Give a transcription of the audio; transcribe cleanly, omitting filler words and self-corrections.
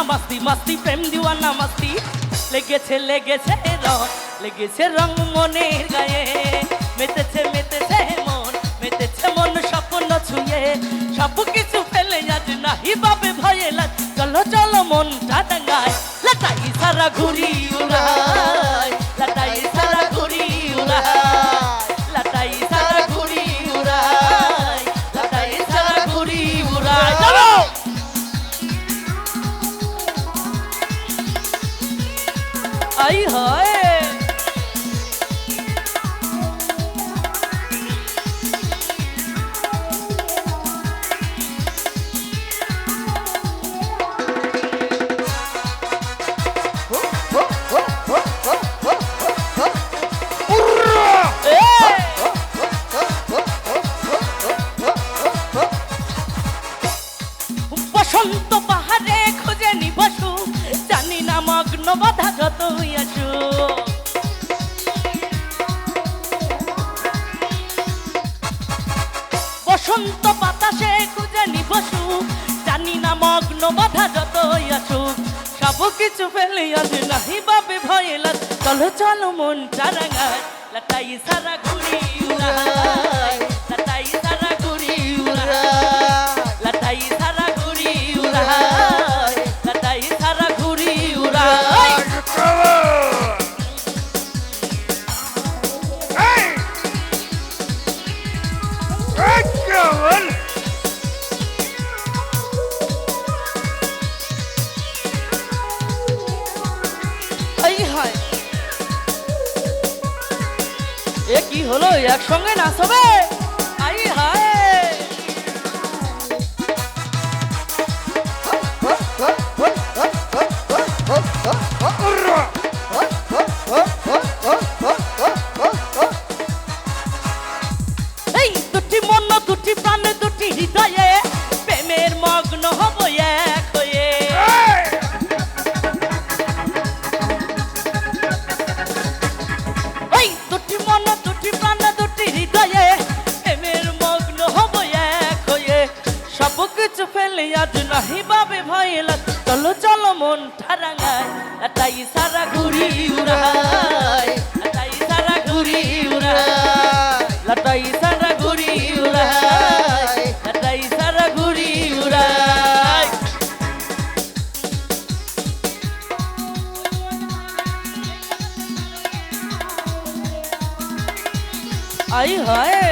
মাস্তি মাস্তি প্রেম দিওয়ানা মাস্তি লেগেছে লেগেছে রং মনের গায়ে মেতেছে মেতেছে মন স্বপ্ন ছুঁয়ে সব কিছু ফেলে আজ নাহি বাবে ভয়ে লাগ চলো চলো মনটা ডাঙায় লাটাই সারা ঘুরি উড়ায় লাটাই সারা ঘুরি উড়ায় লাটাই সারা ঘুরি উড়ায় লাটাই সারা ঘুরি উড়ায় চলো আই হয় বসন্ত পাহাড়ে খুঁজে নিবসু জানি না মগ্ন বাধা যত আসু বসন্ত বাতাসে খুঁজে নিবসু জানি না মগ্ন বাধা যত আসু সব কিছু ফেলে আজ নাহি বাবে ভয়ে লাগ চলো চলো মন চারাঙায় লাটাই সারা ঘুরি উড়ায় লাটাই সারা ঘুরি উড়ায় লাটাই সারা ঘুরি উড়ায় লাটাই সারা ঘুরি উড়ায় এ কি হলো একসঙ্গে নাচবে আই হায় এই দুটি মন দুটি প্রাণ দুটি হৃদয়ে প্রেমের মগ্ন হব এক হয়ে এই দুটি মন দুটি প্রাণ দুটি হৃদয়ে প্রেমের মগ্ন হব এক হয়ে সব কিছু ফেলে আজ নাহি বাবে ভয়ে লাগ চলো চলো মন ঠারাঙায় লাটাই সারা ঘুরি উড়ায় লাটাই সারা ঘুরি উড়ায় লাটাই সারা ঘুরি উড়ায় লাটাই সারা ঘুরি উড়ায় আই হায়